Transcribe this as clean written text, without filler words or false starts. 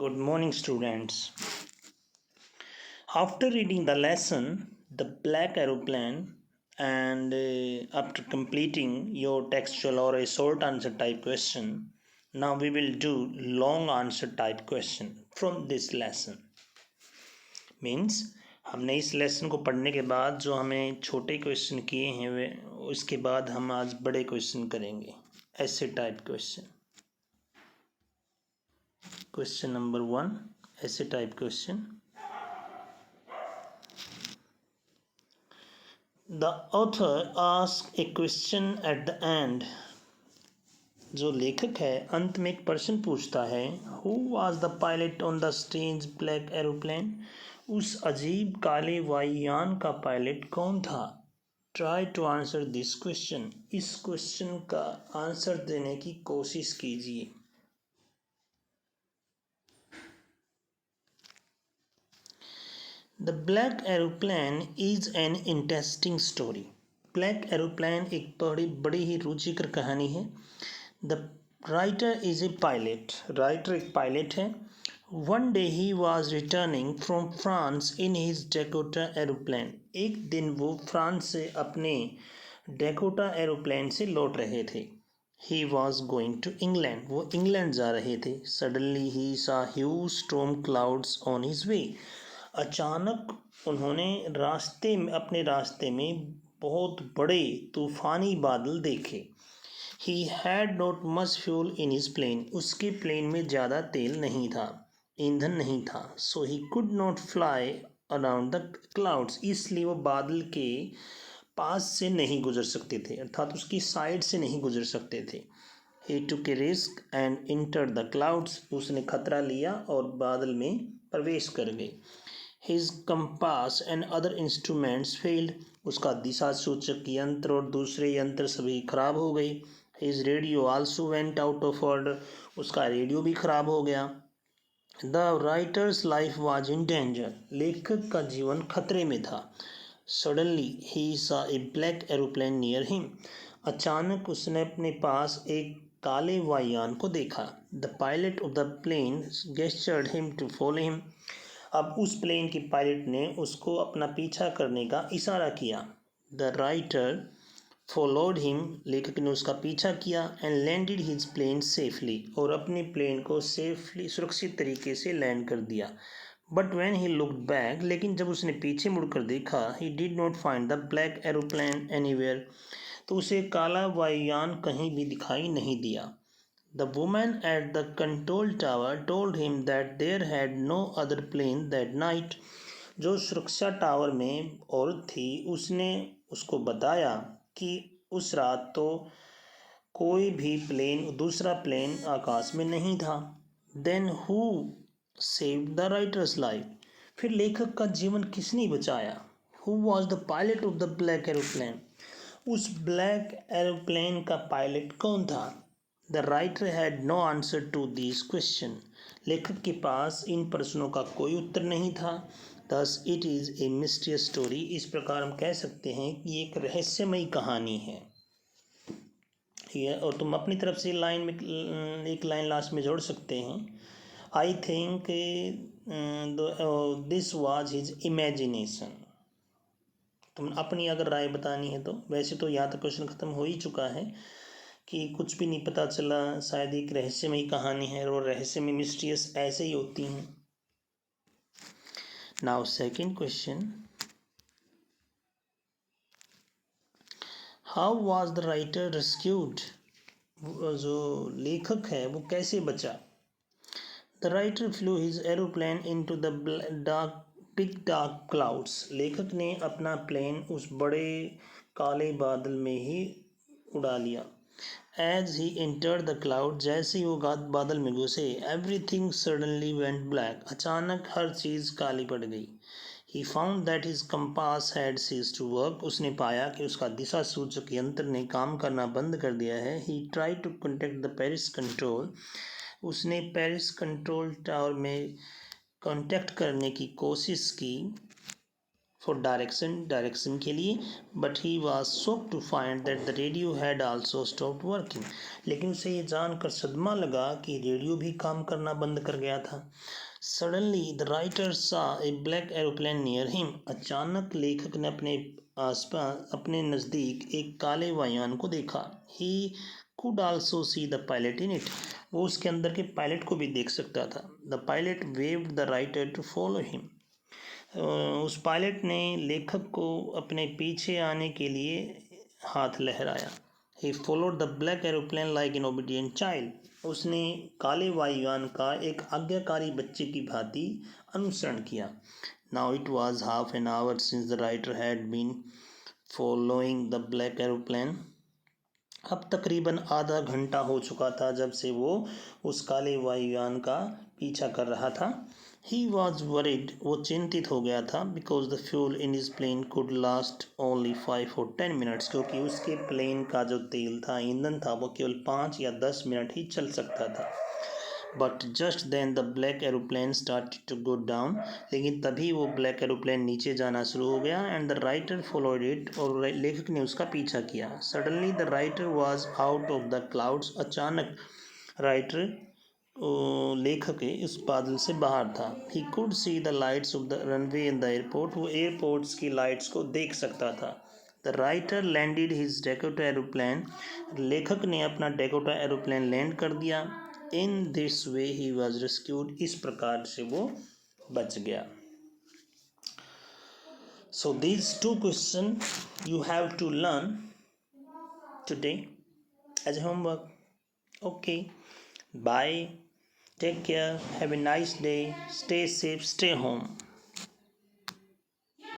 Good morning, students. After reading the lesson, The Black Aeroplane, and after completing your textual or a short answer type question, now we will do long answer type question from this lesson. Means हमने इस lesson को पढ़ने के बाद जो हमें छोटे question किए हैं वे उसके बाद हम आज बड़े क्वेश्चन करेंगे ऐसे टाइप क्वेश्चन. Question number 1, ऐसे type question. The author asks a question at the end. जो लेखक है अंत में एक प्रश्न पूछता है. Who was the pilot on the strange black aeroplane? उस अजीब काले वायुयान का पायलट कौन था? Try to answer this question. इस क्वेश्चन का आंसर देने की कोशिश कीजिए. The Black Aeroplane is an interesting story. Black Aeroplane एक बड़ी ही रुचिकर कहानी है. The writer is a pilot. Writer एक पायलट है. One day he was returning from France in his Dakota aeroplane. एक दिन वो फ्रांस से अपने डेकोटा एरोप्लेन से लौट रहे थे. He was going to England. वो इंग्लैंड जा रहे थे. Suddenly he saw huge storm clouds on his way. अचानक उन्होंने अपने रास्ते में बहुत बड़े तूफानी बादल देखे. He had not much fuel in his plane. उसके प्लेन में ज़्यादा तेल नहीं था, ईंधन नहीं था. So he could not fly around the clouds. इसलिए वो बादल के पास से नहीं गुजर सकते थे, अर्थात उसकी साइड से नहीं गुजर सकते थे. He took a risk and entered the clouds. उसने खतरा लिया और बादल में प्रवेश कर गए. His compass and other instruments failed. उसका दिशा सूचक यंत्र और दूसरे यंत्र सभी खराब हो गए. His radio also went out of order. उसका रेडियो भी खराब हो गया. The writer's life was in danger. लेखक का जीवन खतरे में था. Suddenly he saw a black aeroplane near him. अचानक उसने अपने पास एक काले वायुयान को देखा. The pilot of the plane gestured him to follow him. अब उस प्लेन के पायलट ने उसको अपना पीछा करने का इशारा किया. The writer followed him. लेखक ने उसका पीछा किया. And landed his plane safely. और अपने प्लेन को सेफली सुरक्षित तरीके से लैंड कर दिया. But when he looked back, लेकिन जब उसने पीछे मुड़कर देखा, he did not find the black aeroplane anywhere. तो उसे काला वायुयान कहीं भी दिखाई नहीं दिया. The woman at the control tower told him that there had no other plane that night. जो सुरक्षा टावर में औरत थी उसने उसको बताया कि उस रात तो कोई भी दूसरा प्लेन आकाश में नहीं था. Then who saved the writer's life? फिर लेखक का जीवन किसने बचाया? Who was the pilot of the black aeroplane? उस ब्लैक एरोप्लेन का पायलट कौन था? The writer had no answer to this question. लेखक के पास इन प्रश्नों का कोई उत्तर नहीं था. Thus it is a mysterious story. इस प्रकार हम कह सकते हैं कि एक रहस्यमयी कहानी है. ठीक है, और तुम अपनी तरफ से लाइन में एक लाइन लास्ट में जोड़ सकते हैं. I think this was his imagination. तुम अपनी अगर राय बतानी है तो. वैसे तो यहाँ तक क्वेश्चन ख़त्म हो ही चुका है कि कुछ भी नहीं पता चला, शायद एक रहस्यमयी कहानी है और रहस्यमय मिस्टीरियस ऐसे ही होती हैं. Now second question. How was the writer rescued. जो लेखक है वो कैसे बचा. The writer flu his aeroplane into the big dark clouds. लेखक ने अपना प्लेन उस बड़े काले बादल में ही उड़ा लिया. As he entered the cloud, जैसे ही वो बादल में घुसे, everything suddenly went black. अचानक हर चीज़ काली पड़ गई. He found that his compass had ceased to work. उसने पाया कि उसका दिशा सूचक यंत्र ने काम करना बंद कर दिया है. He tried to contact the Paris control. उसने पेरिस कंट्रोल टावर में कांटेक्ट करने की कोशिश की. फॉर डायरेक्शन के लिए, but he was shocked to find that the radio had also stopped working. लेकिन उसे ये जानकर सदमा लगा कि रेडियो भी काम करना बंद कर गया था। सडनली द राइटर सा ए ब्लैक एरोप्लेन नियर हिम। अचानक लेखक ने आसपास अपने नज़दीक एक काले वायुयान को देखा। He could also see the pilot in it. वो उसके अंदर के पायलट को भी देख सकता था। The pilot waved the writer to follow him. उस पायलट ने लेखक को अपने पीछे आने के लिए हाथ लहराया। He followed the black aeroplane like an obedient child. उसने काले वायुयान का एक आज्ञाकारी बच्चे की भांति अनुसरण किया। Now it was half an hour since the writer had been following the black aeroplane. अब तकरीबन आधा घंटा हो चुका था जब से वो उस काले वायुयान का पीछा कर रहा था। He was worried. वो चिंतित हो गया था, because the fuel in his plane could last only 5 or 10 minutes, क्योंकि उसके प्लेन का जो तेल था, ईंधन था, वो केवल 5 या 10 मिनट ही चल सकता था। But just then the black aeroplane started to go down. लेकिन तभी वो ब्लैक एरोप्लेन नीचे जाना शुरू हो गया। And the writer followed it. और लेखक ने उसका पीछा किया। Suddenly the writer was out of the clouds. अचानक राइटर लेखक इस बादल से बाहर था। He could see the lights off the runway in the airport. वो एयरपोर्ट्स की लाइट्स को देख सकता था। The writer landed his Dakota aeroplane. लेखक ने अपना डेकोटा एरोप्लेन लैंड कर दिया। In this way he was rescued. इस प्रकार से वो बच गया। So these 2 question you have to learn today as homework. Okay, bye. Take care. Have a nice day. Stay safe. Stay home.